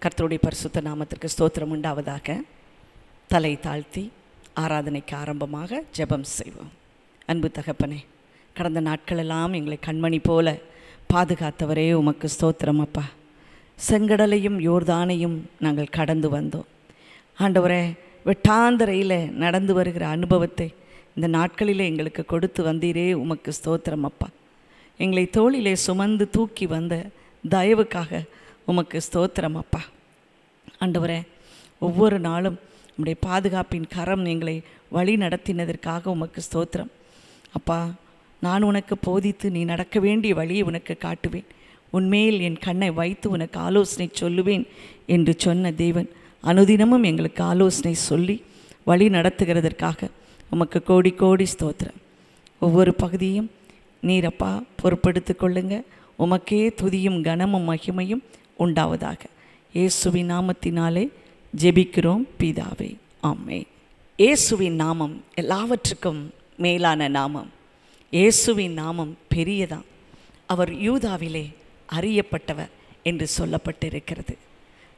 கர்த்தருடைய பரிசுத்த நாமத்திற்கு ஸ்தோத்திரம் உண்டாவதாக. தலை தாழ்த்தி ஆராதனைக்கு ஆரம்பமாக ஜெபம் செய்வோம். அன்பு தகப்பனே, கடந்த நாட்களெல்லாம் எங்களை கண்மணி போல பாதுகாத்தவரே உமக்கு ஸ்தோத்திரம் அப்பா. செங்கடலையும் யோர்தானையும் நாங்கள் கடந்து வந்தோம் ஆண்டவரே. வெட்டாந்தரையில் நடந்து வருகிற அனுபவத்தை இந்த நாட்களிலே எங்களுக்கு கொடுத்து வந்தீரே, உமக்கு ஸ்தோத்திரம் அப்பா. எங்களை தோளிலே சுமந்து தூக்கி வந்த தயவுக்காக உமக்கு ஸ்தோத்திரம் அப்பா. ஆண்டவரே, ஒவ்வொரு நாளும் உம்முடைய பாதுகாப்பின் கரம் எங்களை வழி நடத்தினதற்காக உமக்கு ஸ்தோத்திரம் அப்பா. நான் உனக்கு போதித்து நீ நடக்க வேண்டிய வழியை உனக்கு காட்டுவேன், உன்மேல் என் கண்ணை வைத்து உனக்கு ஆலோசனை சொல்லுவேன் என்று சொன்ன தேவன் அனுதினமும் எங்களுக்கு ஆலோசனை சொல்லி வழி நடத்துகிறதற்காக உமக்கு கோடி கோடி ஸ்தோத்திரம். ஒவ்வொரு பகுதியும் நீரப்பா பொறுப்படுத்து கொள்ளுங்க. உமக்கே துதியும் கனமும் மகிமையும் உண்டாவதாக. இயேசுவின் நாமத்தினாலே ஜெபிக்கிறோம் பிதாவே, ஆமென். இயேசுவின் நாமம் எல்லாவற்றுக்கும் மேலான நாமம். இயேசுவின் நாமம் பெரியதான். அவர் யூதாவிலே அறியப்பட்டவர் என்று சொல்லப்பட்டிருக்கிறது.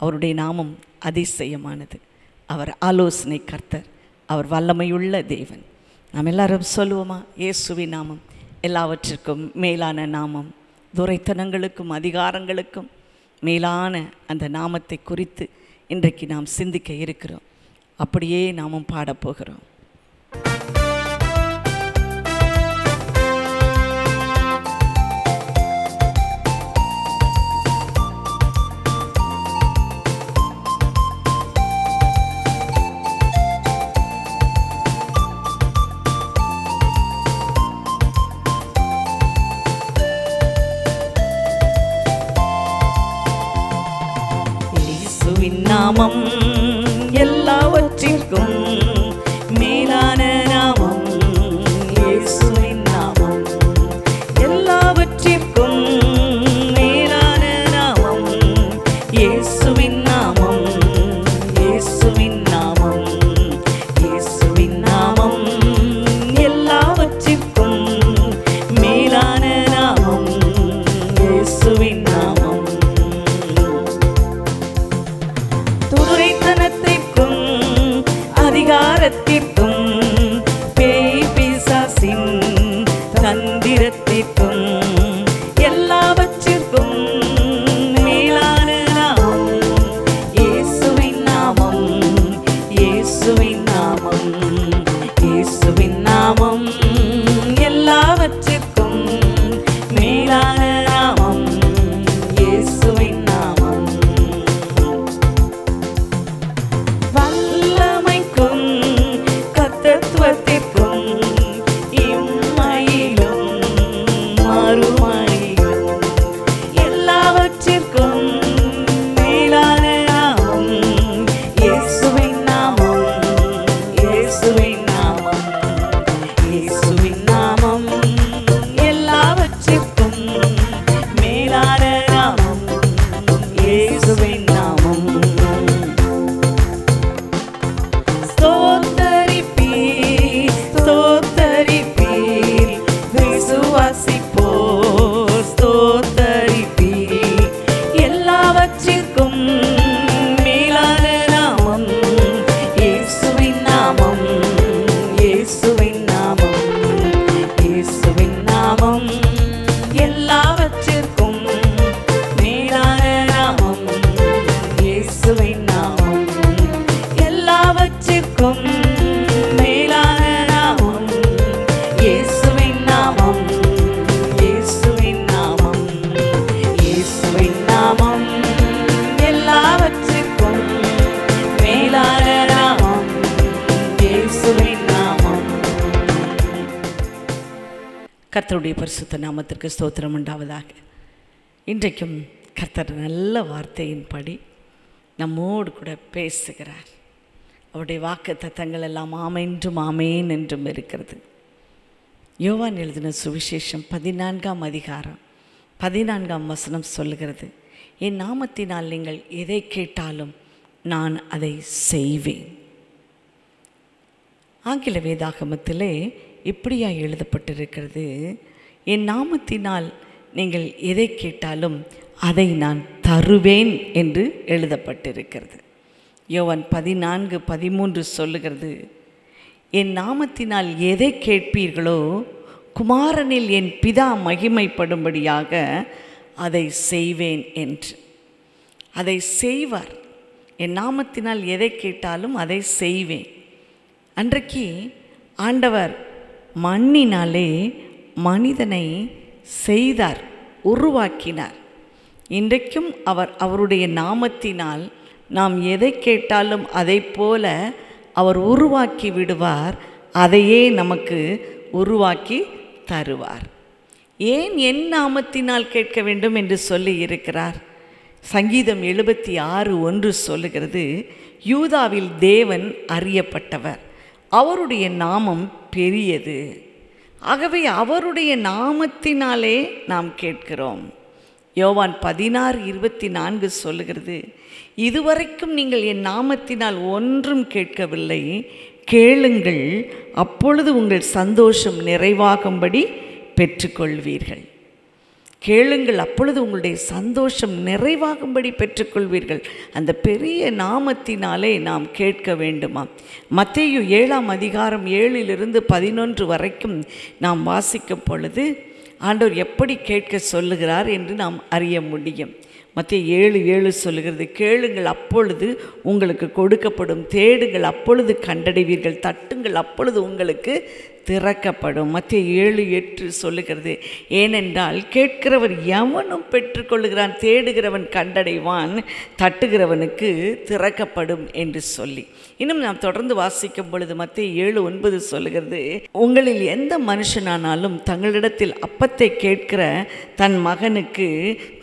அவருடைய நாமம் அதிசயமானது. அவர் ஆலோசனை கர்த்தர், அவர் வல்லமையுள்ள தேவன். நாம் எல்லாரும் சொல்லுவோமா? இயேசுவின் நாமம் எல்லாவற்றிற்கும் மேலான நாமம். துரைத்தனங்களுக்கும் அதிகாரங்களுக்கும் மேலான அந்த நாமத்தை குறித்து இன்றைக்கு நாம் சிந்திக்க இருக்கிறோம். அப்படியே நாமும் பாடப்போகிறோம். நாமம் எல்லாவற்றிற்கும் மேலான நாமம். இயேசுவின் நாமம் எல்லாவற்றிற்கும் மேலான நாமம். இயேசுவின் நாமம், இயேசுவின் நாமம், இயேசுவின் நாமம் எல்லாவற்றிற்கும் மேலான நாமம். இயேசுவின் நாமம் துரைத்தனத்திற்கும் அதிகாரத்திற்கும் பேய் பிசாசின் தந்திரத்திற்கும் எல்லாவற்றிற்கும் மேலான நாமம். இயேசுவின் நாமம், இயேசுவின் நாமம், இயேசுவின் நாமம் எல்லாவற்றிற்கும் மேலான நாமம். இயேசுவின் நாமம் வல்லமைக்கும் கர்த்தத்துவத்திற்கும் இம்மையிலும் மறுமையிலும் எல்லாவற்றிற்கும் மேலான நாமம். இயேசுவின் நாமம், இயேசுவின் நாமம், இயேசுவின் நாமம் எல்லாவற்றிற்கும் மேலான நாமம். இயேசுவின் நாமம் ஸ்தோத்தரிப்பீர், ஸ்தோத்தரிப்பீர், விசுவாசிப்போர் ஸ்தோத்தரிப்பீர். எல்லாவற்றிற்கும் மேலான நாமம். இயேசுவின் நாமம், இயேசுவின் நாமம், இயேசுவின் நாமம் எல்லாவற்றிற்கும் மேலான நாமம். இயேசுவின் நாமம் எல்லாவற்றிற்கும் மேலான நாமம். இயேசுவின் நாமம், இயேசுவின் நாமம், இயேசுவின் நாமம் எல்லாவற்றிற்கும் மேலான நாமம். இயேசுவின் நாமம். கர்த்தருடைய பரிசுத்த நாமத்திற்கு ஸ்தோத்திரம் உண்டாவதாக. இன்றைக்கும் கர்த்தர் நல்ல வார்த்தையின்படி நம்மோடு கூட பேசுகிறார். அவருடைய வாக்குத்தத்தங்கள் எல்லாம் ஆமென்றும் ஆமேன் என்றும் இருக்கிறது. யோவான் எழுதின சுவிசேஷம் 14ஆம் அதிகாரம் 14ஆம் வசனம் சொல்லுகிறது, என் நாமத்தினால் நீங்கள் எதை கேட்டாலும் நான் அதை செய்வேன். ஆங்கில வேதாகமத்திலே இப்படியா எழுதப்பட்டிருக்கிறது, என் நாமத்தினால் நீங்கள் எதை கேட்டாலும் அதை நான் தருவேன் என்று எழுதப்பட்டிருக்கிறது. யோவான் 14:13 சொல்லுகிறது, என் நாமத்தினால் எதை கேட்பீர்களோ குமாரனில் என் பிதா மகிமைப்படும்படியாக அதை செய்வேன் என்று. அதை செய்வார். என் நாமத்தினால் எதை கேட்டாலும் அதை செய்வேன். அன்றைக்கு ஆண்டவர் மண்ணினாலே மனிதனை செய்தார், உருவாக்கினார். இன்றைக்கும் அவருடைய நாமத்தினால் நாம் எதை கேட்டாலும் அதை போல அவர் உருவாக்கி விடுவார். அதையே நமக்கு உருவாக்கி தருவார். ஏன் என் நாமத்தினால் கேட்க வேண்டும் என்று சொல்லி இருக்கிறார்? சங்கீதம் 76:1 சொல்லுகிறது, யூதாவில் தேவன் அறியப்பட்டவர், அவருடைய நாமம் பெரியது. ஆகவே அவருடைய நாமத்தினாலே நாம் கேட்கிறோம். யோவான் 16:24 சொல்லுகிறது, இதுவரைக்கும் நீங்கள் என் நாமத்தினால் ஒன்றும் கேட்கவில்லை, கேளுங்கள், அப்பொழுது உங்கள் சந்தோஷம் நிறைவாகும்படி பெற்றுக்கொள்வீர்கள். கேளுங்கள், அப்பொழுது உங்களுடைய சந்தோஷம் நிறைவாகும்படி பெற்றுக்கொள்வீர்கள். அந்த பெரிய நாமத்தினாலே நாம் கேட்க வேண்டுமா? மத்தேயு 7:7-11 வரைக்கும் நாம் வாசிக்கும் பொழுது ஆண்டவர் எப்படி கேட்க சொல்லுகிறார் என்று நாம் அறிய முடியும். மத்தேயு 7:7 சொல்லுகிறது, கேளுங்கள் அப்பொழுது உங்களுக்கு கொடுக்கப்படும், தேடுங்கள் அப்பொழுது கண்டடைவீர்கள், தட்டுங்கள் அப்பொழுது உங்களுக்கு திறக்கப்படும். மத்தேயு 7:8 சொல்லுகிறது, ஏனென்றால் கேட்கிறவர் எவனும் பெற்றுக்கொள்ளுகிறான், தேடுகிறவன் கண்டடைவான், தட்டுகிறவனுக்கு திறக்கப்படும் என்று சொல்லி. இன்னும் நாம் தொடர்ந்து வாசிக்கும் பொழுது மத்தேயு 7:9 சொல்லுகிறது, உங்களில் எந்த மனுஷனானாலும் தங்களிடத்தில் அப்பத்தை கேட்கிற தன் மகனுக்கு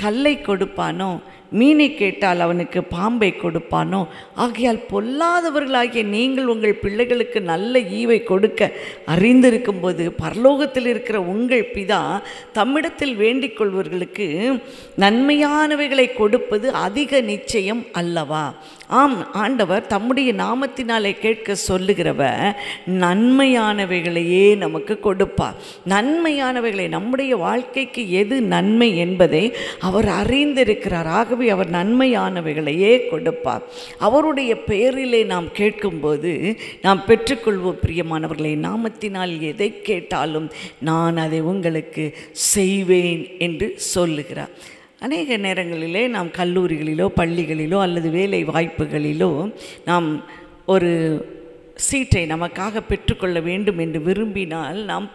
கல்லை கொடுப்பானோ, மீனை கேட்டால் அவனுக்கு பாம்பை கொடுப்பானோ? ஆகையால் பொல்லாதவர்களாகிய நீங்கள் உங்கள் பிள்ளைகளுக்கு நல்ல ஈவை கொடுக்க அறிந்திருக்கும் போது பரலோகத்தில் இருக்கிற உங்கள் பிதா தம்மிடத்தில் வேண்டிக் கொள்வர்களுக்கு நன்மையானவைகளை கொடுப்பது அதிக நிச்சயம் அல்லவா? ஆம், ஆண்டவர் தம்முடைய நாமத்தினாலே கேட்க சொல்லுகிறவர் நன்மையானவைகளையே நமக்கு கொடுப்பார். நன்மையானவைகளை, நம்முடைய வாழ்க்கைக்கு எது நன்மை என்பதை அவர் அறிந்திருக்கிறார். ஆகவே அவர் நன்மையானவைகளையே கொடுப்பார். அவருடைய பெயரிலே நாம் கேட்கும்போது நாம் பெற்றுக்கொள்வோம். பிரியமானவர்களை, நாமத்தினால் எதை கேட்டாலும் நான் அதை உங்களுக்கு செய்வேன் என்று சொல்லுகிறார். அநேக நேரங்களிலே நாம் கல்லூரிகளிலோ பள்ளிகளிலோ அல்லது வேலை வாய்ப்புகளிலோ நாம் ஒரு சீட்டை நமக்காக பெற்றுக்கொள்ள வேண்டும் என்று விரும்பினால் நாம்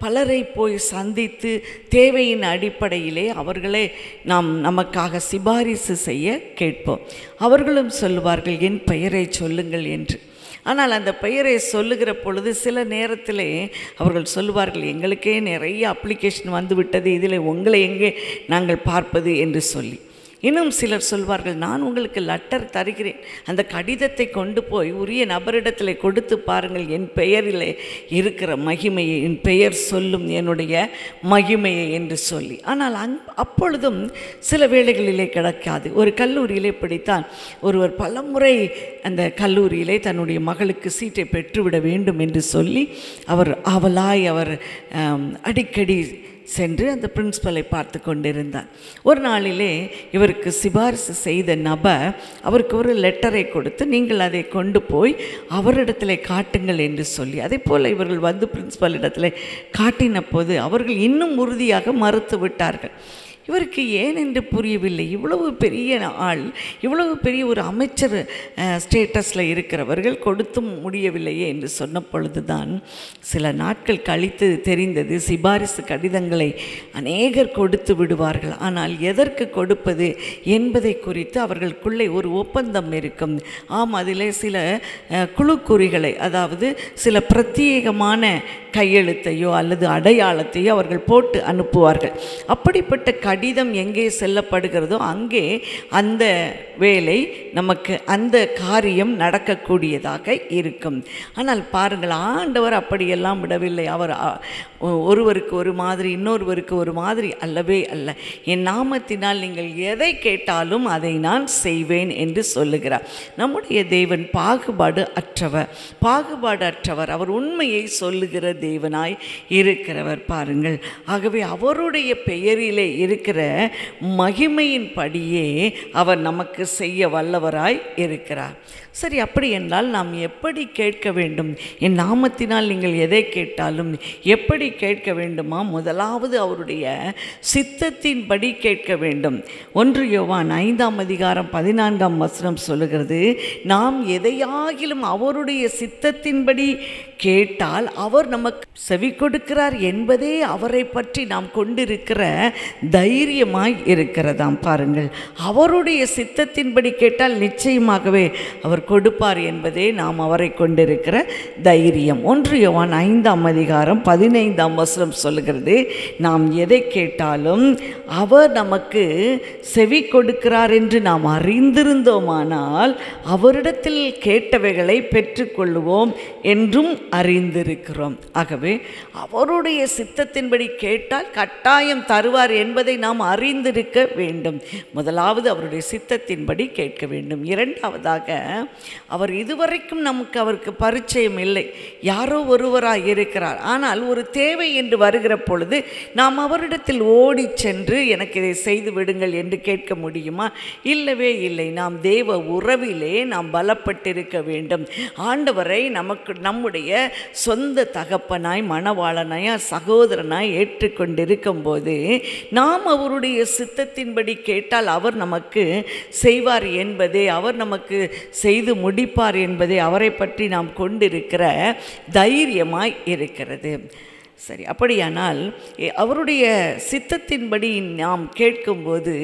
பலரை போய் சந்தித்து தேவையின் அடிப்படையிலே அவர்களே நமக்காக சிபாரிசு செய்ய கேட்போம். அவர்களும் சொல்லுவார்கள், என் பெயரை சொல்லுங்கள் என்று. ஆனால் அந்த பெயரை சொல்லுகிற பொழுது சில நேரத்திலே அவர்கள் சொல்லுவார்கள், எங்களுக்கே நிறைய அப்ளிகேஷன் வந்துவிட்டது, இதில் உங்களை எங்கே நாங்கள் பார்ப்பது என்று சொல்லி. இன்னும் சிலர் சொல்வார்கள், நான் உங்களுக்கு லெட்டர் தருகிறேன், அந்த கடிதத்தை கொண்டு போய் உரிய நபரிடத்தில் கொடுத்து பாருங்கள், என் பெயரில் இருக்கிற மகிமையை, என் பெயர் சொல்லும் என்னுடைய மகிமையை என்று சொல்லி. ஆனால் அப்பொழுதும் சில வேளைகளிலே கிடைக்காது. ஒரு கல்லூரியிலே படித்தான் ஒருவர் பலமுறை அந்த கல்லூரியிலே தன்னுடைய மகளுக்கு சீட்டை பெற்றுவிட வேண்டும் என்று சொல்லி அவர் அடிக்கடி சென்று அந்த பிரின்ஸ்பலை பார்த்து கொண்டிருந்தார். ஒரு நாளிலே இவருக்கு சிபாரிசு செய்த நபர் அவருக்கு ஒரு லெட்டரை கொடுத்து, நீங்கள் அதை கொண்டு போய் அவரிடத்தில் காட்டுங்கள் என்று சொல்லி, அதே போல் இவர்கள் வந்து பிரின்ஸ்பல் இடத்துல காட்டின போது அவர்கள் இன்னும் உறுதியாக மறுத்து விட்டார்கள். இவருக்கு ஏன் என்று புரியவில்லை. இவ்வளவு பெரிய ஆள், இவ்வளவு பெரிய ஒரு அமைச்சர் ஸ்டேட்டஸில் இருக்கிறவர்கள் கொடுத்தும் முடியவில்லையே என்று சொன்ன பொழுதுதான் சில நாட்கள் கழித்து தெரிந்தது, சிபாரிசு கடிதங்களை அநேகர் கொடுத்து விடுவார்கள், ஆனால் எதற்கு கொடுப்பது என்பதை குறித்து அவர்களுக்குள்ளே ஒரு ஒப்பந்தம் இருக்கும். ஆம், அதிலே சில குழுக்குறிகளை, அதாவது சில பிரத்யேகமான கையெழுத்தையோ அல்லது அடையாளத்தையோ அவர்கள் போட்டு அனுப்புவார்கள். அப்படிப்பட்ட கடிதம் எங்கே செல்லப்படுகிறதோ அங்கே அந்த வேலை நமக்கு, அந்த காரியம் நடக்கக்கூடியதாக இருக்கும். ஆனால் பாருங்கள், ஆண்டவர் அப்படியெல்லாம் விடவில்லை. அவர் ஒருவருக்கு ஒரு மாதிரி, இன்னொருவருக்கு ஒரு மாதிரி அல்லவே அல்ல. என் நாமத்தினால் நீங்கள் எதை கேட்டாலும் அதை நான் செய்வேன் என்று சொல்லுகிறார். நம்முடைய தேவன் பாகுபாடு அற்றவர், அவர் உண்மையை சொல்லுகிற தேவனாய் இருக்கிறவர். பாருங்கள், ஆகவே அவருடைய பெயரிலே இருக்கிற இருக்கிற மகிமையின் படியே அவர் நமக்கு செய்ய வல்லவராய் இருக்கிறார். சரி, அப்படி என்றால் நாம் எப்படி கேட்க வேண்டும்? என் நாமத்தினால் நீங்கள் எதை கேட்டாலும் எப்படி கேட்க வேண்டுமா? முதலாவது அவருடைய சித்தத்தின்படி கேட்க வேண்டும். 1 யோவான் 5:14 சொல்லுகிறது, நாம் எதையாகிலும் அவருடைய சித்தத்தின்படி கேட்டால் அவர் நமக்கு செவி கொடுக்கிறார் என்பதே அவரை பற்றி நாம் கொண்டிருக்கிற தைரியமாய் இருக்கிறதாம். பாருங்கள், அவருடைய சித்தத்தின்படி கேட்டால் நிச்சயமாகவே அவர் கொடுப்பார் என்பதே நாம் அவரை கொண்டிருக்கிற தைரியம். 1 யோவான் 5:15 சொல்லுகிறது, நாம் எதை கேட்டாலும் அவர் நமக்கு செவி கொடுக்கிறார் என்று நாம் அறிந்திருந்தோமானால் அவரிடத்தில் கேட்டவைகளை பெற்றுக்கொள்வோம் என்றும் அறிந்திருக்கிறோம். ஆகவே அவருடைய சித்தத்தின்படி கேட்டால் கட்டாயம் தருவார் என்பதை நாம் அறிந்திருக்க வேண்டும். முதலாவது அவருடைய சித்தத்தின்படி கேட்க வேண்டும். இரண்டாவதாக, அவர் இதுவரைக்கும் அவருக்கு பரிச்சயம் இல்லை, யாரோ ஒருவராய் இருக்கிறார். ஆனால் ஒரு தேவை என்று வருகிற பொழுது நாம் அவரிடத்தில் ஓடி சென்று எனக்கு இதை செய்து விடுங்கள் என்று கேட்க முடியுமா? இல்லவே இல்லை. நாம் தேவ உறவிலே நாம் பலப்பட்டிருக்க வேண்டும். ஆண்டவரை நம்முடைய சொந்த தகப்பனாய், மணவாளனாய், சகோதரனாய் ஏற்றுக்கொண்டிருக்கும் போது நாம் அவருடைய சித்தத்தின்படி கேட்டால் அவர் நமக்கு செய்வார் என்பதே, அவர் நமக்கு செய்து முடிப்பார் என்பதே அவரை பற்றி நாம் கொண்டிருக்கிற தைரியமாய் இருக்கிறது. சரி, அப்படியானால் அவருடைய சித்தத்தின்படி நாம் கேட்கும்போது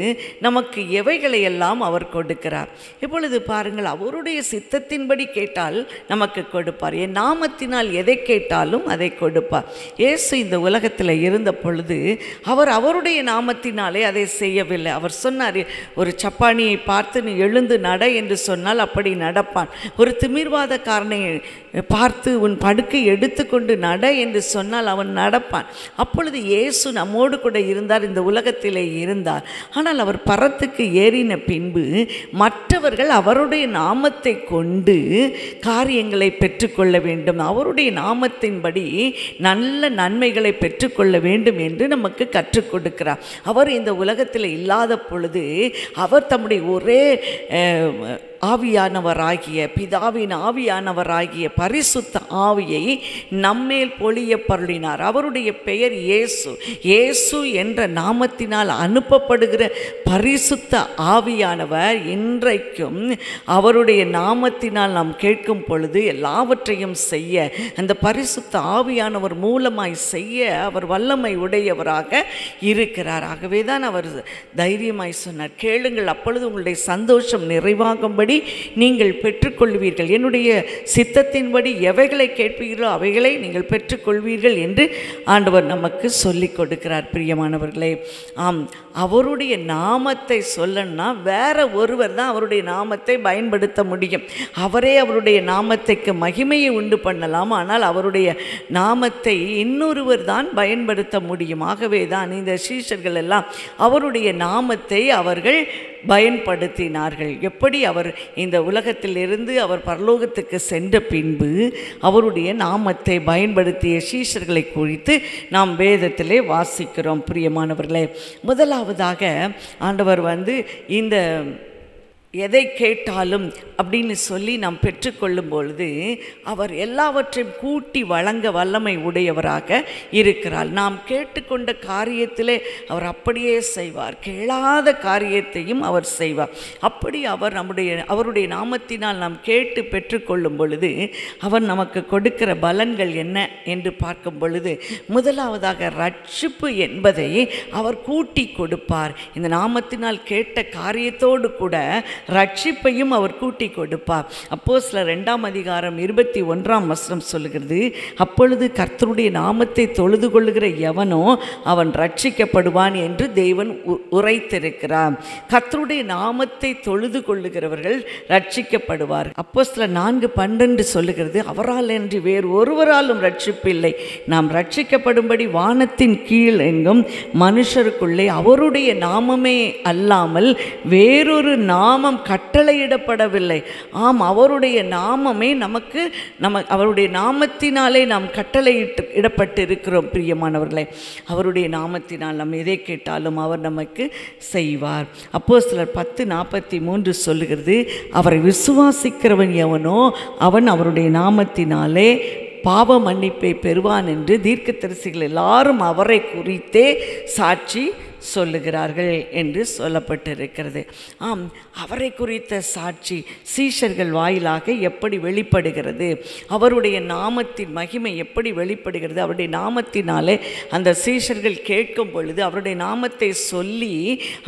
நமக்கு எவைகளையெல்லாம் அவர் கொடுக்கிறார்? இப்பொழுது பாருங்கள், அவருடைய சித்தத்தின்படி கேட்டால் நமக்கு கொடுப்பார். என் நாமத்தினால் எதை கேட்டாலும் அதை கொடுப்பார். இயேசு இந்த உலகத்தில் இருந்த பொழுது அவர் அவருடைய நாமத்தினாலே அதை செய்யவில்லை. அவர் சொன்னார், ஒரு சப்பானியை பார்த்து நீ எழுந்து நட என்று சொன்னால் அப்படி நடப்பான். ஒரு திமிர்வாதக்காரனை பார்த்து உன் படுக்கை எடுத்துக்கொண்டு நட என்று சொன்னால் அவன் நடப்பான். அப்பொழுது இயேசு நம்மோடு கூட இருந்தார், இந்த உலகத்திலே இருந்தார். ஆனால் அவர் பரத்துக்கு ஏறின பின்பு மற்றவர்கள் அவருடைய நாமத்தை கொண்டு காரியங்களை பெற்றுக்கொள்ள வேண்டும், அவருடைய நாமத்தின்படி நல்ல நன்மைகளை பெற்றுக்கொள்ள வேண்டும் என்று நமக்கு கற்றுக் கொடுக்கிறார். அவர் இந்த உலகத்தில் இல்லாத பொழுது அவர் தம்முடைய ஒரே ஆவியானவராகிய, பிதாவின் ஆவியானவராகிய பரிசுத்த ஆவியை நம்மேல் பொழிய பருளினார். அவருடைய பெயர் இயேசு. இயேசு என்ற நாமத்தினால் அனுப்பப்படுகிற பரிசுத்த ஆவியானவர் இன்றைக்கும் அவருடைய நாமத்தினால் நாம் கேட்கும் பொழுது எல்லாவற்றையும் செய்ய, அந்த பரிசுத்த ஆவியானவர் மூலமாய் செய்ய அவர் வல்லமை உடையவராக இருக்கிறார். ஆகவே தான் அவர் தைரியமாய் சொன்னார், கேளுங்கள் அப்பொழுது உங்களுடைய சந்தோஷம் நிறைவாகும்படி நீங்கள் பெற்றுக்கொள்வீர்கள், என்னுடைய சித்தத்தின்படி எவைகளை கேட்பீர்களோ அவைகளை நீங்கள் பெற்றுக்கொள்வீர்கள் என்று ஆண்டவர் நமக்கு சொல்லிக் கொடுக்கிறார். பிரியமானவர்களே, ஆம், அவருடைய நாமத்தை சொல்லணும்னா வேற ஒருவர் தான் அவருடைய நாமத்தை பயன்படுத்த முடியும். அவரே அவருடைய நாமத்துக்கு மகிமையை உண்டு பண்ணலாம், ஆனால் அவருடைய நாமத்தை இன்னொருவர் தான் பயன்படுத்த முடியும். ஆகவே தான் இந்த சீஷர்கள் எல்லாம் அவருடைய நாமத்தை அவர்கள் பயன்படுத்தினார்கள். எப்படி? அவர் இந்த உலகத்திலிருந்து அவர் பரலோகத்துக்கு சென்ற பின்பு அவருடைய நாமத்தை பயன்படுத்திய சீஷர்களை குறித்து நாம் வேதத்திலே வாசிக்கிறோம். பிரியமானவர்களே, முதலாவதாக ஆண்டவர் இந்த எதை கேட்டாலும் அப்படின்னு சொல்லி நாம் பெற்றுக்கொள்ளும் பொழுது அவர் எல்லாவற்றையும் கூட்டி வழங்க வல்லமை உடையவராக இருக்கிறார். நாம் கேட்டுக்கொண்ட காரியத்திலே அவர் அப்படியே செய்வார், கேளாத காரியத்தையும் அவர் செய்வார். அப்படி அவர் அவருடைய நாமத்தினால் நாம் கேட்டு பெற்றுக்கொள்ளும் பொழுது அவர் நமக்கு கொடுக்கிற பலன்கள் என்ன என்று பார்க்கும் பொழுது, முதலாவதாக ரட்சிப்பு என்பதை அவர் கூட்டி கொடுப்பார். இந்த நாமத்தினால் கேட்ட காரியத்தோடு கூட ரட்சிப்பையும் அவர் கூட்டி கொடுப்பார். அப்போஸ்தலர் 2:21 சொல்லுகிறது, அப்பொழுது கர்த்தருடைய நாமத்தை தொழுது கொள்ளுகிற எவனோ அவன் ரட்சிக்கப்படுவான் என்று தேவன் உரைத்திருக்கிறார். கர்த்தருடைய நாமத்தை தொழுது கொள்ளுகிறவர்கள் ரட்சிக்கப்படுவார். அப்போஸ்தலர் 4:12 சொல்லுகிறது, அவரால் என்று வேறு ஒருவராலும் ரட்சிப்பில்லை, நாம் ரட்சிக்கப்படும்படி வானத்தின் கீழ் எங்கும் மனுஷருக்குள்ளே அவருடைய நாமமே அல்லாமல் வேறொரு நாமம் நாம் கட்டளையிடப்படவில்லை. ஆம், அவருடைய நாமமே நமக்கு அவருடைய நாமத்தினாலே நாம் இடப்பட்டு இருக்கிறோம். பிரியமானவர்களே, அவருடைய நாமத்தினால் நாம் எதை கேட்டாலும் அவர் நமக்கு செய்வார். அப்போஸ்தலர் 10:43 சொல்லுகிறது, அவரை விசுவாசிக்கிறவன் எவனோ அவன் அவருடைய நாமத்தினாலே பாவ மன்னிப்பை பெறுவான் என்று தீர்க்கதரிசிகள் எல்லாரும் அவரை குறித்தே சாட்சி சொல்லுகிறார்கள் என்று சொல்லப்பட்டிருக்கிறது. ஆம், அவரை குறித்த சாட்சி சீஷர்கள் வாயிலாக எப்படி வெளிப்படுகிறது, அவருடைய நாமத்தின் மகிமை எப்படி வெளிப்படுகிறது, அவருடைய நாமத்தினாலே அந்த சீஷர்கள் கேட்கும் பொழுது அவருடைய நாமத்தை சொல்லி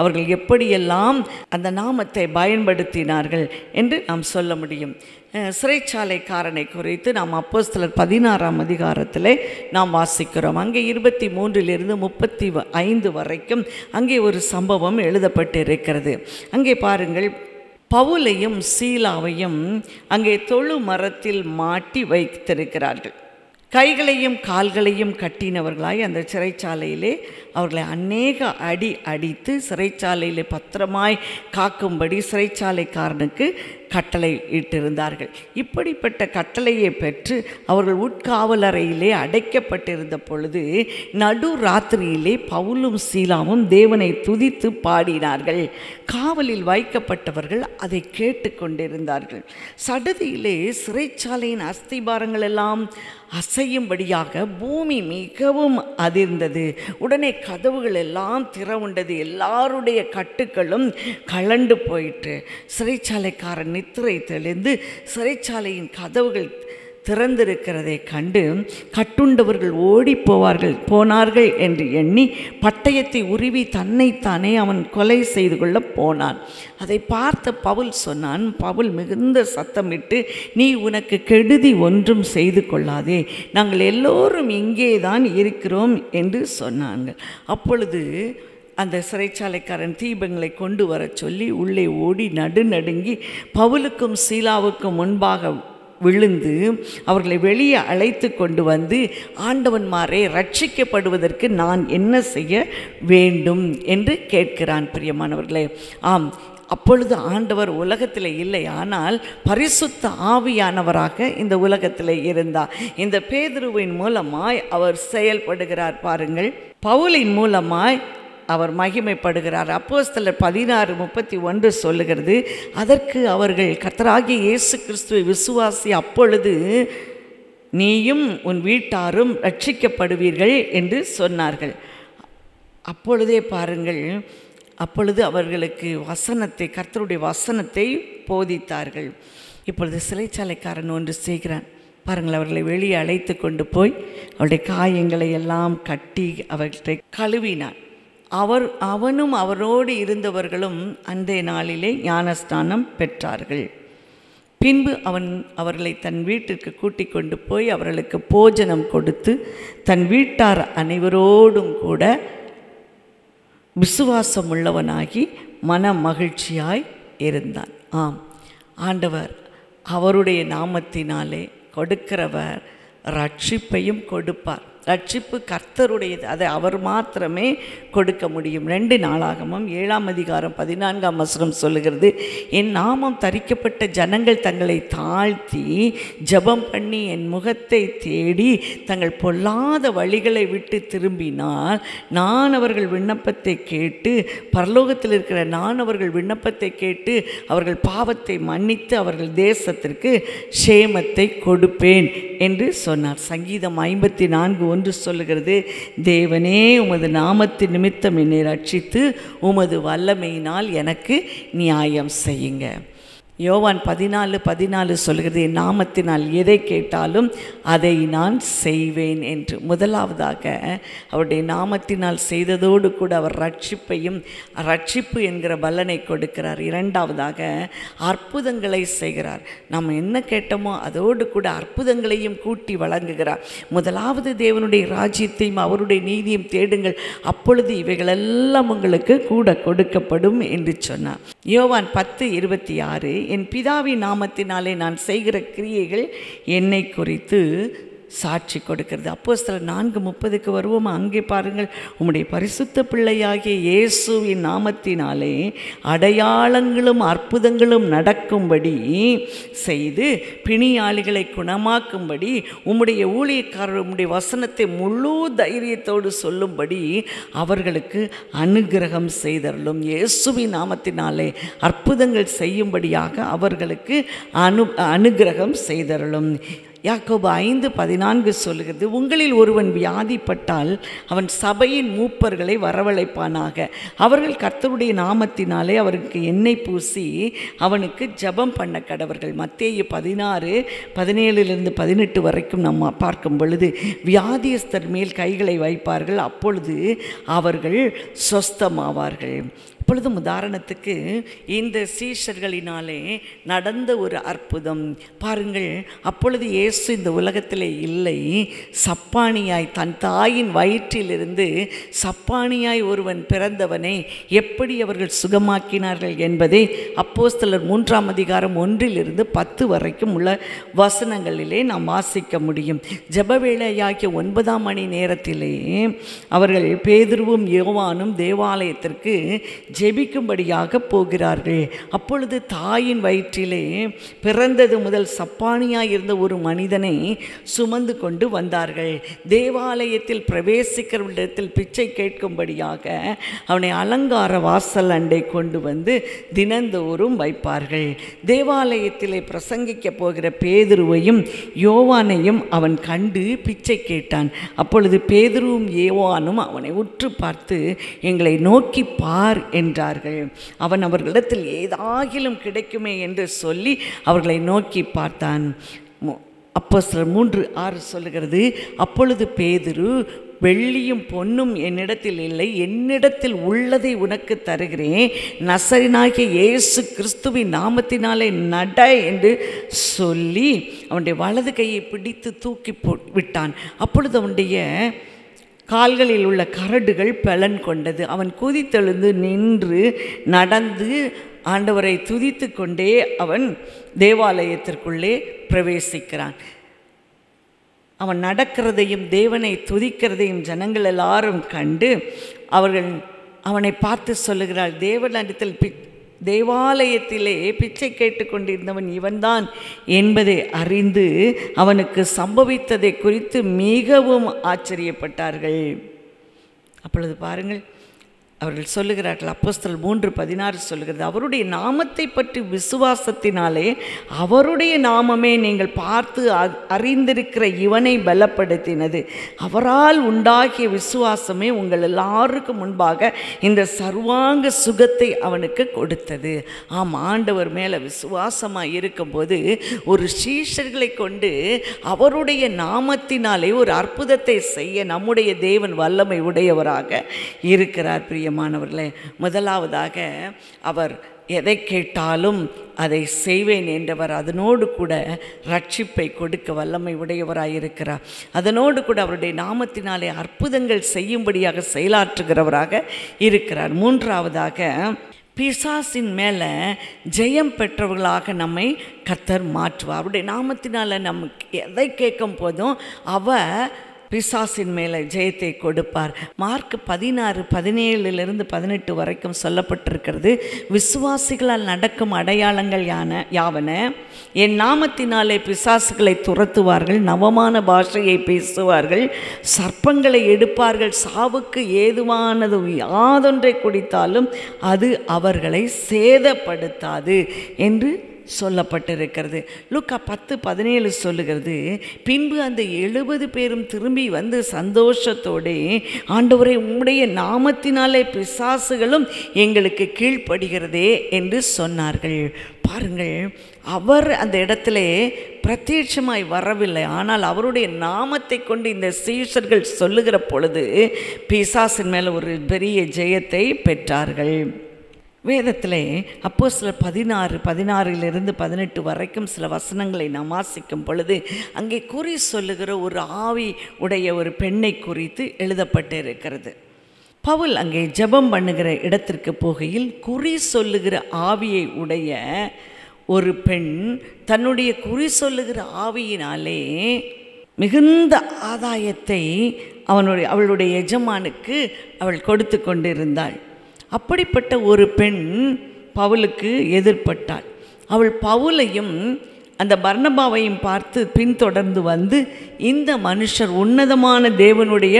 அவர்கள் எப்படியெல்லாம் அந்த நாமத்தை பயன்படுத்தினார்கள் என்று நாம் சொல்ல முடியும். சிறைச்சாலைக்காரனை குறித்து நாம் அப்போஸ்தலர் 16ஆம் அதிகாரத்தில் நாம் வாசிக்கிறோம். அங்கே 23 to 35 வரைக்கும் அங்கே ஒரு சம்பவம் எழுதப்பட்டு இருக்கிறது. அங்கே பாருங்கள், பவுலையும் சீலாவையும் அங்கே தொழு மரத்தில் மாட்டி வைத்திருக்கிறார்கள். கைகளையும் கால்களையும் கட்டினவர்களாய் அந்த சிறைச்சாலையிலே அவர்களை அநேக அடி அடித்து சிறைச்சாலையிலே பத்திரமாய் காக்கும்படி சிறைச்சாலைக்காரனுக்கு கட்டளை இட்டிருந்தார்கள். இப்படிப்பட்ட கட்டளையை பெற்று அவர்கள் உட்காவலறையிலே அடைக்கப்பட்டிருந்த பொழுது நடு ராத்திரியிலே பவுலும் சீலாவும் தேவனை துதித்து பாடினார்கள். காவலில் வைக்கப்பட்டவர்கள் அதை கேட்டு கொண்டிருந்தார்கள். சடுதியிலே சிறைச்சாலையின் அஸ்திபாரங்கள் எல்லாம் அசையும்படியாக பூமி மிகவும் அதிர்ந்தது. உடனே கதவுகள் எல்லாம் திறவுண்டது. எல்லாருடைய கட்டுக்களும் கலண்டு போயிற்று. சிறைச்சாலைக்காரன் நித்திரை தெளிந்து சிறைச்சாலையின் கதவுகள் திறந்திருக்கிறதை கண்டு கட்டுண்டவர்கள் ஓடி போனார்கள் என்று எண்ணி பட்டயத்தை உருவி தன்னைத்தானே அவன் கொலை செய்து கொள்ள போனான். அதை பார்த்த பவுல் சொன்னான், பவுல் மிகுந்த சத்தமிட்டு, நீ உனக்கு கெடுதி ஒன்றும் செய்து கொள்ளாதே, நாங்கள் எல்லோரும் இங்கே தான் இருக்கிறோம் என்று சொன்னார்கள். அப்பொழுது அந்த சிறைச்சாலைக்காரன் தீபங்களை கொண்டு வர சொல்லி உள்ளே ஓடி நடுநடுங்கி பவுலுக்கும் சீலாவுக்கும் முன்பாக விழுந்து அவர்களை வெளியே அழைத்து கொண்டு வந்து, ஆண்டவன்மாரே, ரட்சிக்கப்படுவதற்கு நான் என்ன செய்ய வேண்டும் என்று கேட்கிறான். பிரியமானவர்களே, ஆம், அப்பொழுது ஆண்டவர் உலகத்தில் இல்லை, ஆனால் பரிசுத்த ஆவியானவராக இந்த உலகத்தில் இருந்தார். இந்த பேதுருவின் மூலமாய் அவர் செயல்படுகிறார். பாருங்கள், பவுலின் மூலமாய் அவர் மகிமைப்படுகிறார். அப்போஸ்தலர் 16:31 சொல்லுகிறது, அதற்கு அவர்கள், கர்த்தராகிய இயேசு கிறிஸ்துவை விசுவாசி, அப்பொழுது நீயும் உன் வீட்டாரும் ரட்சிக்கப்படுவீர்கள் என்று சொன்னார்கள். அப்பொழுதே பாருங்கள், அப்பொழுது அவர்களுக்கு கர்த்தருடைய வசனத்தை போதித்தார்கள். இப்பொழுது சிறைச்சாலைக்காரன் ஒன்று செய்கிறான். பாருங்கள், அவர்களை வெளியே அழைத்து கொண்டு போய் அவருடைய காயங்களை எல்லாம் கட்டி அவர்களை கழுவினான். அவனும் அவரோடு இருந்தவர்களும் அன்றைய நாளிலே ஞானஸ்நானம் பெற்றார்கள். பின்பு அவர்களை தன் வீட்டிற்கு கூட்டிக் கொண்டு போய் அவர்களுக்கு போஜனம் கொடுத்து தன் வீட்டார் அனைவரோடும் கூட விசுவாசம் உள்ளவனாகி மன மகிழ்ச்சியாய் இருந்தான். ஆம், ஆண்டவர் அவருடைய நாமத்தினாலே கொடுக்கிறவர் ரட்சிப்பையும் கொடுப்பார். ரட்சிப்பு கர்த்தருடையது, அதை அவர் மாத்திரமே கொடுக்க முடியும். 2 நாளாகமம் 7ஆம் அதிகாரம் 14ஆம் வசனம் சொல்லுகிறது, என் நாமம் தரிக்கப்பட்ட ஜனங்கள் தங்களை தாழ்த்தி ஜெபம் பண்ணி என் முகத்தை தேடி தங்கள் பொல்லாத வழிகளை விட்டு திரும்பினால் நான் அவர்கள் விண்ணப்பத்தை கேட்டு, பரலோகத்தில் இருக்கிற நான் அவர்கள் விண்ணப்பத்தை கேட்டு அவர்கள் பாவத்தை மன்னித்து அவர்கள் தேசத்திற்கு சேமத்தை கொடுப்பேன் என்று சொன்னார். சங்கீதம் 54:1 சொல்லுகிறது, தேவனே, உமது நாமத்தின் நிமித்தம் என்னை ரட்சித்து உமது வல்லமையினால் எனக்கு நியாயம் செய்யுங்க. யோவான் 14:14 சொல்கிறது, என் நாமத்தினால் எதை கேட்டாலும் அதை நான் செய்வேன் என்று. முதலாவதாக அவருடைய நாமத்தினால் செய்ததோடு கூட அவர் ரட்சிப்பு என்கிற பலனை கொடுக்கிறார். இரண்டாவதாக அற்புதங்களை செய்கிறார். நாம் என்ன கேட்டோமோ அதோடு கூட அற்புதங்களையும் கூட்டி வழங்குகிறார். முதலாவது தேவனுடைய ராஜ்யத்தையும் அவருடைய நீதியும் தேடுங்கள், அப்பொழுது இவைகளெல்லாம் உங்களுக்கு கூட கொடுக்கப்படும் என்று சொன்னார். யோவான் 10:26, என் பிதாவின் நாமத்தினாலே நான் செய்கிற கிரியைகள் என்னை குறித்து சாட்சி கொடுக்கிறது. அப்போஸ்தலர் 4:30 வருவோம். அங்கே பாருங்கள், உம்முடைய பரிசுத்த பிள்ளையாகிய இயேசுவின் நாமத்தினாலே அடையாளங்களும் அற்புதங்களும் நடக்கும்படி செய்து பிணியாளிகளை குணமாக்கும்படி உம்முடைய ஊழியக்காரர் உம்முடைய வசனத்தை முழு தைரியத்தோடு சொல்லும்படி அவர்களுக்கு அனுக்கிரகம் செய்தருளும். இயேசுவின் நாமத்தினாலே அற்புதங்கள் செய்யும்படியாக அவர்களுக்கு அனுக்கிரகம் செய்தருளும். யாக்கோபு 5:14 சொல்லுகிறது, உங்களில் ஒருவன் வியாதிப்பட்டால் அவன் சபையின் மூப்பர்களை வரவழைப்பானாக. அவர்கள் கர்த்தருடைய நாமத்தினாலே அவருக்கு எண்ணெய் பூசி அவனுக்கு ஜெபம் பண்ண கடவர்கள். மத்தேயு 16:17-18 வரைக்கும் நம்ம பார்க்கும் பொழுது வியாதியஸ்தர் மேல் கைகளை வைப்பார்கள், அப்பொழுது அவர்கள் சொஸ்தமாவார்கள். இப்பொழுதும் உதாரணத்துக்கு இந்த சீஷர்களினாலே நடந்த ஒரு அற்புதம் பாருங்கள். அப்பொழுது இயேசு இந்த உலகத்திலே இல்லை. சப்பானியாய் தன் தாயின் வயிற்றிலிருந்து சப்பானியாய் ஒருவன் பிறந்தவனை எப்படி அவர்கள் சுகமாக்கினார்கள் என்பதை அப்போஸ்தலர் 3:1-10 வரைக்கும் உள்ள வசனங்களிலே நாம் வாசிக்க முடியும். ஜெபவேளையாகிய 9ஆம் மணி நேரத்திலே அவர்கள் பேதுருவும் யோவானும் தேவாலயத்திற்கு ஜெபிக்கும்படியாக போகிறார்கள். அப்பொழுது தாயின் வயிற்றிலே பிறந்தது முதல் சப்பானியாய் இருந்த ஒரு மனிதனை சுமந்து கொண்டு வந்தார்கள். தேவாலயத்தில் பிரவேசிக்கிற இடத்தில் பிச்சை கேட்கும்படியாக அவனை அலங்கார வாசல் அண்டை கொண்டு வந்து தினந்தோறும் வைப்பார்கள். தேவாலயத்திலே பிரசங்கிக்க போகிற பேதுருவையும் யோவானையும் அவன் கண்டு பிச்சை கேட்டான். அப்பொழுது பேதுருவும் யோவானும் அவனை உற்று பார்த்து, எங்களை நோக்கி பார் என்றார்கள். அவன் அவர்களிடத்தில் ஏதாகிலும் கிடைக்குமே என்று சொல்லி அவர்களை நோக்கி பார்த்தான். அப்போஸ்தலர் 3:6 சொல்லுகிறது, அப்பொழுது பேதுரு, வெள்ளியும் பொன்னும் என்னிடத்தில் இல்லை, என்னிடத்தில் உள்ளதை உனக்கு தருகிறேன், நசரேயனாகிய இயேசு கிறிஸ்துவின் நாமத்தினாலே நட என்று சொல்லி அவனுடைய வலது கையை பிடித்து தூக்கி விட்டான். அப்பொழுது அவனுடைய கால்களில் உள்ள கரடுகள் பலன் கொண்டது. அவன் குதித்தெழுந்து நின்று நடந்து ஆண்டவரை துதித்து கொண்டே அவன் தேவாலயத்திற்குள்ளே பிரவேசிக்கிறான். அவன் நடக்கிறதையும் தேவனை துதிக்கிறதையும் ஜனங்கள் எல்லாரும் கண்டு அவர்கள் அவனை பார்த்து சொல்லுகிறாள், தேவாலயத்திலே பிச்சை கேட்டுக்கொண்டிருந்தவன் இவன்தான் என்பதை அறிந்து அவனுக்கு சம்பவித்ததை குறித்து மிகவும் ஆச்சரியப்பட்டார்கள். அப்பொழுது பாருங்கள், அவர்கள் சொல்லுகிறார்கள், அப்போஸ்தலர் 3:16 சொல்லுகிறது, அவருடைய நாமத்தை பற்றி விசுவாசத்தினாலே அவருடைய நாமமே நீங்கள் பார்த்து அறிந்திருக்கிற இவனை பலப்படுத்தினது. அவரால் உண்டாகிய விசுவாசமே உங்கள் எல்லாருக்கும் முன்பாக இந்த சர்வாங்க சுகத்தை அவனுக்கு கொடுத்தது. ஆம், ஆண்டவர் மேலே விசுவாசமாக இருக்கும்போது ஒரு சீஷர்களை கொண்டு அவருடைய நாமத்தினாலே ஒரு அற்புதத்தை செய்ய நம்முடைய தேவன் வல்லமை உடையவராக இருக்கிறார். பிரியமானவர்களே, முதலாவதாக அவர் எதை கேட்டாலும் அதை செய்வேன் என்றவர். அதனோடு கூட ரட்சிப்பை கொடுக்க வல்லமை உடையவராயிருக்கிறார். அதனோடு கூட அவருடைய நாமத்தினாலே அற்புதங்கள் செய்யும்படியாக செயலாற்றுகிறவராக இருக்கிறார். மூன்றாவதாக, பிசாசின் மேலே ஜெயம் பெற்றவர்களாக நம்மை கர்த்தர் மாற்றுவார். அவருடைய நாமத்தினால் நமக்கு எதை கேட்கும் போதும் அவர் பிசாசின் மேலே ஜெயத்தை கொடுப்பார். மார்க் 16:17-18 வரைக்கும் சொல்லப்பட்டிருக்கிறது, விசுவாசிகளால் நடக்கும் அடையாளங்கள் யாவன, என் நாமத்தினாலே பிசாசுகளை துரத்துவார்கள், நவமான பாஷையை பேசுவார்கள், சர்ப்பங்களை எடுப்பார்கள், சாவுக்கு ஏதுவானது யாதொன்றை குடித்தாலும் அது அவர்களை சேதப்படுத்தாது என்று சொல்லப்பட்டிருக்கிறது. லூக்கா 10:17 சொல்லுகிறது, பின்பு அந்த 70 பேரும் திரும்பி வந்து சந்தோஷத்தோடு, ஆண்டவரே உம்முடைய நாமத்தினாலே பிசாசுகளும் எங்களுக்கு கீழ்ப்படுகிறதே என்று சொன்னார்கள். பாருங்கள், அவர் அந்த இடத்துல பிரத்யட்சமாய் வரவில்லை, ஆனால் அவருடைய நாமத்தை கொண்டு இந்த சீஷர்கள் சொல்லுகிற பொழுது பிசாசின் மேலே ஒரு பெரிய ஜெயத்தை பெற்றார்கள். வேதத்திலே அப்போஸ்தலர் 16:18 வரைக்கும் சில வசனங்களை நாம் வாசிக்கும் பொழுது அங்கே குறி சொல்லுகிற ஒரு ஆவி உடைய ஒரு பெண்ணை குறித்து எழுதப்பட்டு இருக்கிறது. பவுல் அங்கே ஜெபம் பண்ணுகிற இடத்திற்கு போகையில் குறி சொல்லுகிற ஆவியை உடைய ஒரு பெண் தன்னுடைய குறி சொல்லுகிற ஆவியினாலே மிகுந்த ஆதாயத்தை அவளுடைய எஜமானுக்கு அவள் கொடுத்து கொண்டிருந்தாள். அப்படிப்பட்ட ஒரு பெண் பவுலுக்கு எதிர்பட்டாள். அவள் பவுலையும் அந்த பர்னபாவையும் பார்த்து பின்தொடர்ந்து வந்து, இந்த மனுஷர் உன்னதமான தேவனுடைய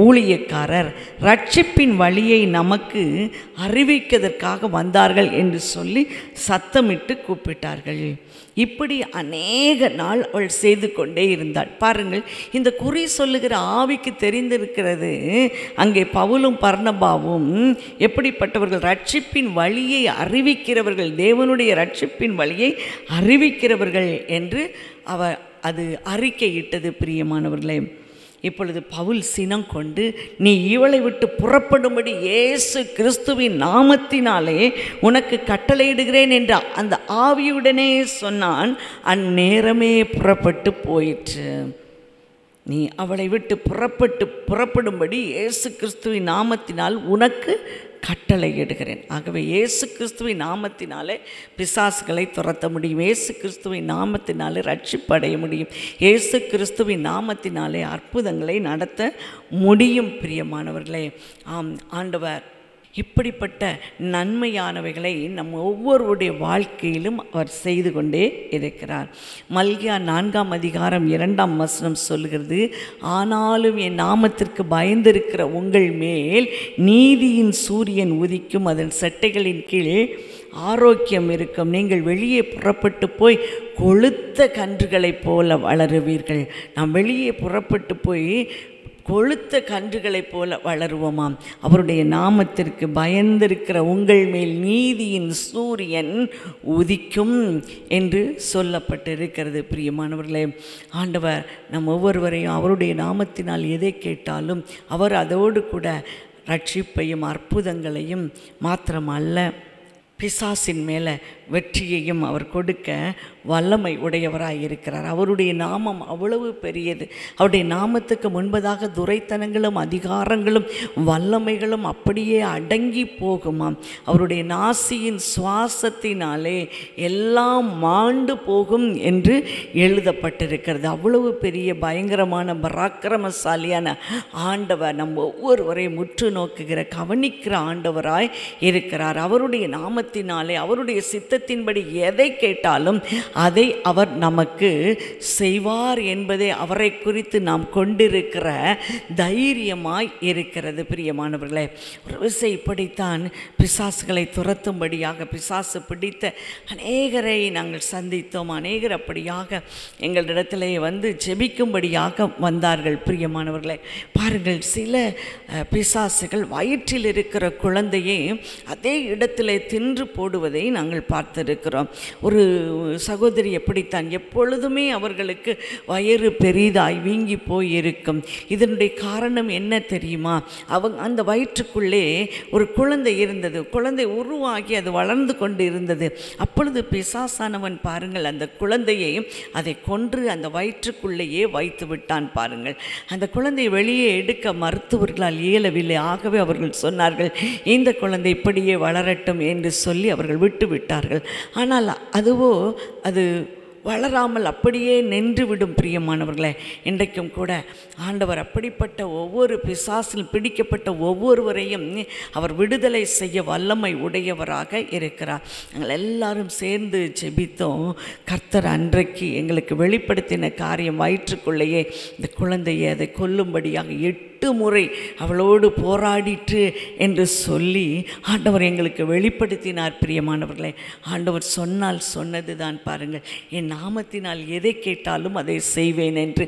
ஊழியக்காரர், ரட்சிப்பின் வழியை நமக்கு அறிவிக்கிறதற்காக வந்தார்கள் என்று சொல்லி சத்தமிட்டு கூப்பிட்டார்கள். இப்படி அநேக நாள் அவள் செய்து கொண்டே இருந்தாள். பாருங்கள், இந்த குறி சொல்லுகிற ஆவிக்கு தெரிந்திருக்கிறது அங்கே பவுலும் பர்னபாவும் எப்படிப்பட்டவர்கள், ரட்சிப்பின் வழியை அறிவிக்கிறவர்கள், தேவனுடைய ரட்சிப்பின் வழியை அறிவிக்கிறவர்கள் என்று அது அறிக்கையிட்டது. பிரியமானவர்களே, இப்பொழுது பவுல் சினம் கொண்டு, நீ இவளை விட்டு புறப்படும்படி இயேசு கிறிஸ்துவின் நாமத்தினாலே உனக்கு கட்டளையிடுகிறேன் என்ற அந்த ஆவியுடனே சொன்னான். அந்நேரமே புறப்பட்டு போயிற்று. நீ அவளை விட்டு புறப்படும்படி இயேசு கிறிஸ்துவின் நாமத்தினால் உனக்கு கட்டளையிடுகிறேன். ஆகவே இயேசு கிறிஸ்துவின் நாமத்தினாலே பிசாசுகளை துரத்த முடியும். இயேசு கிறிஸ்துவின் நாமத்தினாலே ரட்சிப்படைய முடியும். இயேசு கிறிஸ்துவின் நாமத்தினாலே அற்புதங்களை நடத்த முடியும். பிரியமானவர்களே, ஆம், ஆண்டவர் இப்படிப்பட்ட நன்மையானவைகளை நம்ம ஒவ்வொருவருடைய வாழ்க்கையிலும் அவர் செய்து கொண்டே இருக்கிறார். மல்கியா 4ஆம் அதிகாரம் 2ஆம் வசனம் சொல்கிறது, ஆனாலும் என் நாமத்திற்கு பயந்திருக்கிற உங்கள் மேல் நீதியின் சூரியன் உதிக்கும், அதன் செட்டைகளின் கீழ் ஆரோக்கியம் இருக்கும். நீங்கள் வெளியே புறப்பட்டு போய் கொழுத்த கன்றுகளைப் போல வளருவீர்கள். நாம் வெளியே புறப்பட்டு போய் கொழுத்த கன்றுகளைப் போல வளருவோமாம். அவருடைய நாமத்திற்கு பயந்திருக்கிற உங்கள் மேல் நீதியின் சூரியன் உதிக்கும் என்று சொல்லப்பட்டிருக்கிறது. பிரியமானவர்களே, ஆண்டவர் நம் ஒவ்வொருவரையும் அவருடைய நாமத்தினால் எதை கேட்டாலும் அவர் அதோடு கூட ரட்சிப்பையும் அற்புதங்களையும் மாத்திரமல்ல, பிசாசின் மேலே வெற்றியையும் அவர் கொடுக்க வல்லமை உடையவராய் இருக்கிறார். அவருடைய நாமம் அவ்வளவு பெரியது. அவருடைய நாமத்துக்கு முன்பதாக துரைத்தனங்களும் அதிகாரங்களும் வல்லமைகளும் அப்படியே அடங்கி போகுமாம். அவருடைய நாசியின் சுவாசத்தினாலே எல்லாம் மாண்டு போகும் என்று எழுதப்பட்டிருக்கிறது. அவ்வளவு பெரிய பயங்கரமான பராக்கிரமசாலியான ஆண்டவர் நம் ஒவ்வொருவரையும் முற்று நோக்குகிற கவனிக்கிற ஆண்டவராய் இருக்கிறார். அவருடைய நாமத்தினாலே அவருடைய சித்தத்தின்படி எதை கேட்டாலும் அதை அவர் நமக்கு செய்வார் என்பதே அவரை குறித்து நாம் கொண்டிருக்கிற தைரியமாய் இருக்கிறது. பிரியமானவர்களே, ஒரு விஷயம் இப்படித்தான் பிசாசுகளை துரத்தும்படியாக பிசாசு பிடித்த அநேகரை நாங்கள் சந்தித்தோம். அநேகர் அப்படியாக எங்களிடத்திலே வந்து ஜெபிக்கும்படியாக வந்தார்கள். பிரியமானவர்களே, பாருங்கள், சில பிசாசுகள் வயிற்றில் இருக்கிற குழந்தையை அதே இடத்திலே தின்று போடுவதை நாங்கள் பார்த்திருக்கிறோம். ஒரு சகோதரி எப்படித்தான் எப்பொழுதுமே அவர்களுக்கு வயிறு பெரிதாய் வீங்கி போயிருக்கும். இதனுடைய காரணம் என்ன தெரியுமா? அந்த வயிற்றுக்குள்ளே ஒரு குழந்தை இருந்தது. குழந்தை உருவாகி அது வளர்ந்து கொண்டு இருந்தது. அப்பொழுது பிசாசானவன் பாருங்கள், அந்த குழந்தையை அதை கொன்று அந்த வயிற்றுக்குள்ளேயே வைத்து விட்டான். பாருங்கள், அந்த குழந்தையை வெளியே எடுக்க மருத்துவர்களால் இயலவில்லை. ஆகவே அவர்கள் சொன்னார்கள், இந்த குழந்தை இப்படியே வளரட்டும் என்று சொல்லி அவர்கள் விட்டு விட்டார்கள். ஆனால் அது வளராமல் அப்படியே நின்றுவிடும். பிரியமானவர்களே, இன்றைக்கும் கூட ஆண்டவர் அப்படிப்பட்ட ஒவ்வொரு பிசாசில் பிடிக்கப்பட்ட ஒவ்வொருவரையும் அவர் விடுதலை செய்ய வல்லமை உடையவராக இருக்கிறார். நாங்கள் எல்லாரும் சேர்ந்து ஜெபித்தோம். கர்த்தர் அன்றைக்கு எங்களுக்கு வெளிப்படுத்தின காரியம், வயிற்றுக்குள்ளேயே இந்த குழந்தையை அதை கொல்லும்படியாக 8 முறை அவளோடு போராடிற்று என்று சொல்லி ஆண்டவர் எங்களுக்கு வெளிப்படுத்தினார். பிரியமானவர்களே, ஆண்டவர் சொன்னால் சொன்னது தான். பாருங்கள், என் நாமத்தினால் எதை கேட்டாலும் அதை செய்வேன் என்று.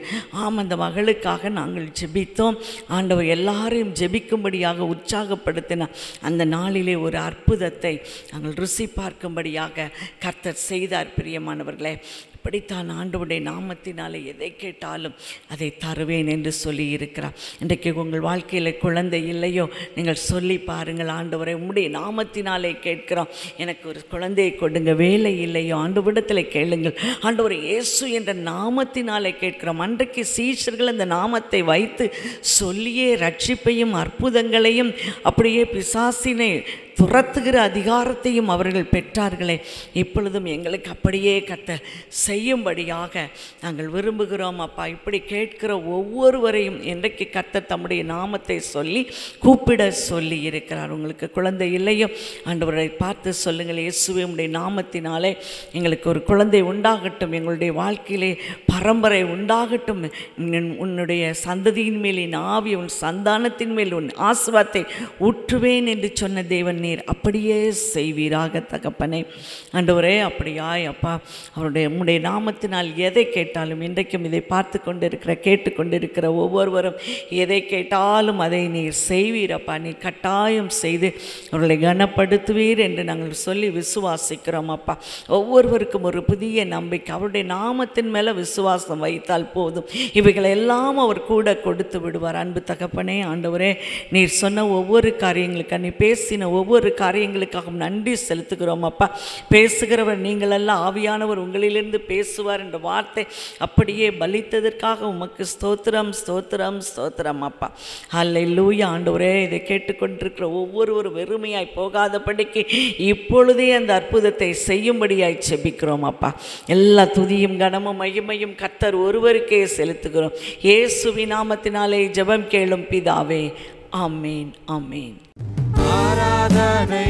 அந்த மகளுக்காக நாங்கள் ஜெபித்தோம். ஆண்டவர் எல்லாரையும் ஜெபிக்கும்படியாக உற்சாகப்படுத்தினார். அந்த நாளிலே ஒரு அற்புதத்தை நாங்கள் ருசி பார்க்கும்படியாக கர்த்தர் செய்தார். பிரியமானவர்களே, இப்படித்தான் ஆண்டவருடைய நாமத்தினாலே எதை கேட்டாலும் அதை தருவேன் என்று சொல்லி இருக்கிறார். இன்றைக்கு உங்கள் வாழ்க்கையில் குழந்தை இல்லையோ, நீங்கள் சொல்லி பாருங்கள், ஆண்டவரை உம்முடைய நாமத்தினாலே கேட்கிறோம், எனக்கு ஒரு குழந்தையை கொடுங்க. வேலை இல்லையோ, ஆண்டவரிடத்தில் கேளுங்கள். ஆண்டவரை இயேசு என்ற நாமத்தினாலே கேட்கிறோம். அன்றைக்கு சீஷர்கள் அந்த நாமத்தை வைத்து சொல்லியே ரட்சிப்பையும் அற்புதங்களையும் அப்படியே பிசாசினை துரத்துகிற அதிகாரத்தையும் அவர்கள் பெற்றார்களே, இப்பொழுதும் எங்களுக்கு அப்படியே கர்த்தர் செய்யும்படியாக நாங்கள் விரும்புகிறோம் அப்பா. இப்படி கேட்கிற ஒவ்வொருவரையும் இன்றைக்கு கர்த்தர் தம்முடைய நாமத்தை சொல்லி கூப்பிட சொல்லி இருக்கிறார். உங்களுக்கு குழந்தை இல்லையோ ஆண்டவரை பார்த்து சொல்லுங்கள், இயேசுவே உம்முடைய நாமத்தினாலே எங்களுக்கு ஒரு குழந்தை உண்டாகட்டும், எங்களுடைய வாழ்க்கையிலே பரம்பரை உண்டாகட்டும், உன்னுடைய சந்ததியின் மேல் என் ஆவி, உன் சந்தானத்தின் மேல் உன் ஆசீர்வாதத்தை ஊற்றுவேன் என்று சொன்ன தேவன் நீர் அப்படியே செய்வீராக தகப்பனே. ஆண்டவரே அப்படியாய் அப்பா, அவருடைய உம்முடைய நாமத்தினால் எதை கேட்டாலும், இன்றைக்கும் இதை பார்த்து கொண்டிருக்கிற கேட்டுக்கொண்டிருக்கிற ஒவ்வொருவரும் எதை கேட்டாலும் அதை நீர் செய்வீரப்பா. நீ கட்டாயம் செய்து அவர்களை கனப்படுத்துவீர் என்று நாங்கள் சொல்லி விசுவாசிக்கிறோம் அப்பா. ஒவ்வொருவருக்கும் ஒரு புதிய நம்பிக்கை, அவருடைய நாமத்தின் மேலே விசுவாசம் வைத்தால் போதும், இவைகளை எல்லாம் அவர் கூட கொடுத்து விடுவார். அன்பு தகப்பனே, ஆண்டவரே நீர் சொன்ன ஒவ்வொரு காரியங்களுக்கு, நீ பேசின ஒவ்வொரு காரியங்களுக்காகவும் நன்றி செலுத்துகிறோம் அப்பா. பேசுகிறவர் நீங்கள் அல்ல, ஆவியானவர் உங்களிலிருந்து பேசுவார் என்ற வார்த்தை அப்படியே பலித்ததற்காக உமக்கு ஸ்தோத்திரம் ஸ்தோத்திரம் ஸ்தோத்திரம் அப்பா. அல்லேலூயா. ஆண்டவரே இதை கேட்டுக்கொண்டிருக்கிற ஒவ்வொரு வெறுமையாய் போகாதபடிக்கு இப்பொழுதே அந்த அற்புதத்தை செய்யும்படியாய் செபிக்கிறோம் அப்பா. எல்லா துதியும் கனமும் மகிமையும் கர்த்தர் ஒருவருக்கே செலுத்துகிறோம். இயேசுவின் நாமத்தினாலே ஜெபம் கேளும் பிதாவே. ஆமேன் ஆமேன். ஆராதனை